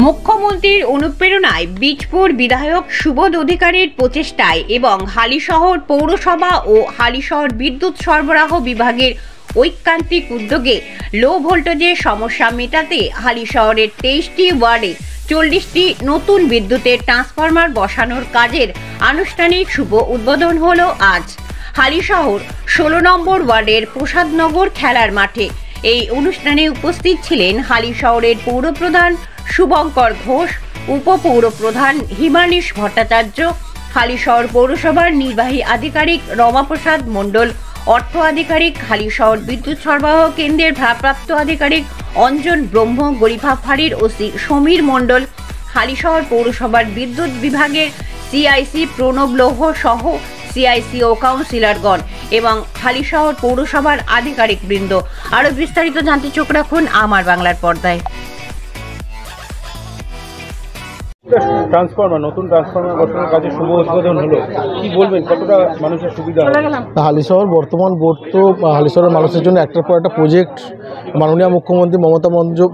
মুখ্যমন্ত্রীর অনুপ্রেরণায় বীজপুর বিধায়ক সুবোধ অধিকারীর প্রচেষ্টায় এবং হালিশহর পৌরসভা ও হালিশহর বিদ্যুৎ সরবরাহ বিভাগের ঐকান্তিক উদ্যোগে লো ভোল্টেজের সমস্যা মেটাতে হালিশহরের 23টি ওয়ার্ডে 40টি নতুন বিদ্যুতের ট্রান্সফরমার বসানোর কাজের আনুষ্ঠানিক শুভ উদ্বোধন হলো আজ হালিশহর 16 নম্বর ওয়ার্ডের প্রসাদনগর খেলার মাঠে। এই অনুষ্ঠানে উপস্থিত ছিলেন হালিশহরের পৌরপ্রধান শুভঙ্কর ঘোষ, উপপৌরপ্রধান হিমানিশ ভট্টাচার্য, হালিশহর পৌরসভার নির্বাহী আধিকারিক রমাপ্রসাদ মণ্ডল, অর্থ আধিকারিক, হালিশহর বিদ্যুৎ সরবরাহ কেন্দ্রের ভারপ্রাপ্ত আধিকারিক অঞ্জন ব্রহ্ম, গরিফা ফাঁড়ির ওসি সমীর মণ্ডল, হালিশহর পৌরসভার বিদ্যুৎ বিভাগের সিআইসি প্রণব লৌহ সহ সিআইসি ও কাউন্সিলরগণ এবং হালিশহর পৌরসভার আধিকারিক বৃন্দ। আরো বিস্তারিত জানতে চোখ রাখুন আমার বাংলার পর্দায়। নতুন ট্রান্সফরমার বসানোর কাজে শুভ উদ্বোধন হলো, কি বলবেন, কতটা মানুষের সুবিধা হবে? হালিশহর বর্তমান বোর্ড তো হালিশহরের মানুষের জন্য একটার পর একটা প্রজেক্ট মাননীয় মুখ্যমন্ত্রী মমতা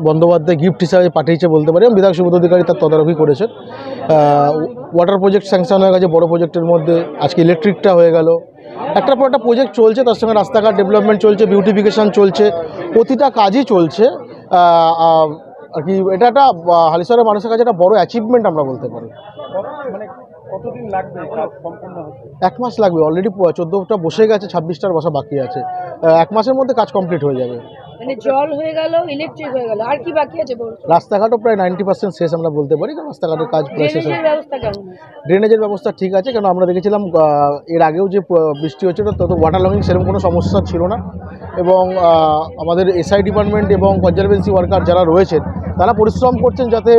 বন্দ্যোপাধ্যায় গিফট হিসাবে পাঠিয়েছে বলতে পারি। বিধায়ক সুবোধ অধিকারী তার তদারকি করেছেন। ওয়াটার প্রজেক্ট স্যাংশন হয়ে গেছে বড় প্রজেক্টের মধ্যে, আজকে ইলেকট্রিকটা হয়ে গেল। একটার পর একটা প্রজেক্ট চলছে, তার সঙ্গে রাস্তাঘাট ডেভেলপমেন্ট চলছে, বিউটিফিকেশান চলছে, প্রতিটা কাজই চলছে আর কি। এটা একটা হালিশহরের মানুষের কাছে একটা বড় অ্যাচিভমেন্ট আমরা বলতে পারি। মানে কতদিন লাগবে কাজ সম্পূর্ণ হতে? 1 মাস লাগবে। অলরেডি 14টা বসে গেছে, 26টার বসা বাকি আছে। 1 মাসের মধ্যে কাজ কমপ্লিট হয়ে যাবে। মানে জল হয়ে গেল, ইলেকট্রিক হয়ে গেল, আর কি বাকি আছে? রাস্তাঘাটও প্রায় 90% শেষ আমরা বলতে পারি, কারণ রাস্তাঘাটের কাজ প্রায় শেষ। ব্যবস্থা কেমন? ড্রেনেজের ব্যবস্থা ঠিক আছে, কারণ আমরা দেখেছিলাম এর আগেও যে বৃষ্টি হচ্ছিল তত ওয়াটার লগিং সেরকম কোনো সমস্যা ছিল না। এবং আমাদের এসআই ডিপার্টমেন্ট এবং কনজারভেন্সি ওয়ার্কার যারা রয়েছেন তারা পরিশ্রম করছেন যাতে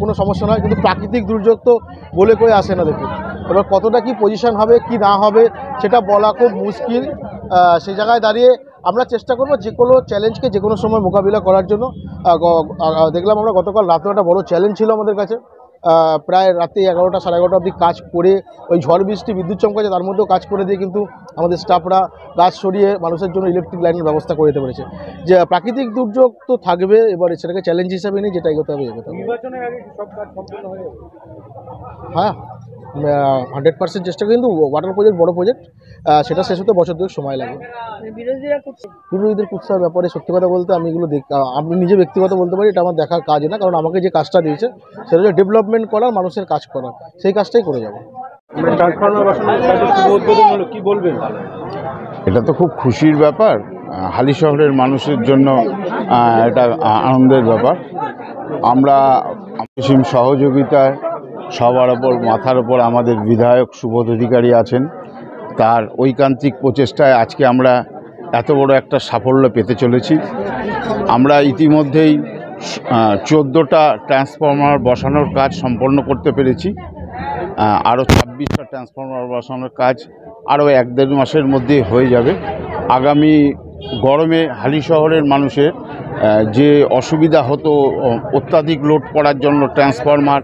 কোনো সমস্যা না হয়। কিন্তু প্রাকৃতিক দুর্যোগ তো বলে কয়ে আসে না। দেখুন এবার কতটা কি পজিশন হবে কি না হবে সেটা বলা খুব মুশকিল। সেই জায়গায় দাঁড়িয়ে আমরা চেষ্টা করব যে কোনো চ্যালেঞ্জকে যে কোনো সময় মোকাবিলা করার জন্য। দেখলাম আমরা গতকাল রাতে একটা বড় চ্যালেঞ্জ ছিল আমাদের কাছে। প্রায় রাতে 11টা সাড়ে 11টা অবধি কাজ করে, ওই ঝড় বৃষ্টি বিদ্যুৎ চমকাচ্ছে তার মধ্যেও কাজ করে দিয়ে কিন্তু আমাদের স্টাফরা গাছ সরিয়ে মানুষের জন্য ইলেকট্রিক লাইনের ব্যবস্থা করে দিতে পেরেছে। যে প্রাকৃতিক দুর্যোগ তো থাকবে, এবার সেটাকে চ্যালেঞ্জ হিসাবে নিয়ে যেটা এগোতে হবে এগোতে হবে। নির্বাচনের আগে সব কাজ সম্পূর্ণ হয়ে যাবে? হ্যাঁ, 100% চেষ্টা। কিন্তু ওয়াটার প্রজেক্ট বড় প্রজেক্ট, সেটা শেষ হতে বছর 2 সময় লাগে। বিরোধীদের কুৎসার ব্যাপারে সত্যি কথা বলতে আমি এগুলো আমি নিজে ব্যক্তিগত বলতে পারি এটা আমার দেখার কাজ না, কারণ আমাকে যে কাজটা দিয়েছে সেটা হচ্ছে ডেভেলপমেন্ট করা, মানুষের কাজ করা, সেই কাজটাই করে যাব। ট্রান্সফরমার বসানোর কাজে শুভ উদ্বোধন হলো, কি বলবেন? এটা তো খুব খুশির ব্যাপার, হালিশহরের মানুষের জন্য এটা আনন্দের ব্যাপার। আমরা অসীম সহযোগিতায় সবার ওপর মাথার ওপর আমাদের বিধায়ক সুবোধ অধিকারী আছেন, তার ঐকান্তিক প্রচেষ্টায় আজকে আমরা এত বড় একটা সাফল্য পেতে চলেছি। আমরা ইতিমধ্যেই 14টা ট্রান্সফরমার বসানোর কাজ সম্পন্ন করতে পেরেছি। আরও 26টা ট্রান্সফরমার বসানোর কাজ আরও 1-1.5 মাসের মধ্যে হয়ে যাবে। আগামী গরমে হালিশহরের মানুষের যে অসুবিধা হতো অত্যাধিক লোড পড়ার জন্য ট্রান্সফরমার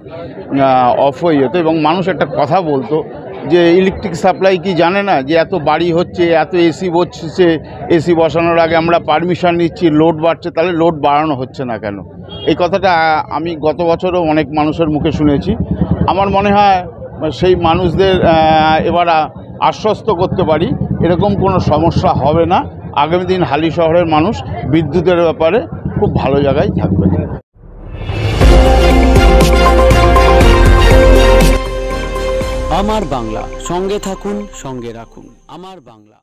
অফ হয়ে যেত, এবং মানুষ একটা কথা বলতো যে ইলেকট্রিক সাপ্লাই কি জানে না যে এত বাড়ি হচ্ছে, এত এসি বসছে, এসি বসানোর আগে আমরা পারমিশন নিচ্ছি, লোড বাড়ছে, তাহলে লোড বাড়ানো হচ্ছে না কেন? এই কথাটা আমি গত বছরও অনেক মানুষের মুখে শুনেছি। আমার মনে হয় সেই মানুষদের এবার আশ্বস্ত করতে পারি এরকম কোনো সমস্যা হবে না। আগামী দিন হালিশহরের মানুষ বিদ্যুতের ব্যাপারে খুব ভালো জায়গায় থাকবে। আমার বাংলা, সঙ্গে থাকুন, সঙ্গে রাখুন আমার বাংলা।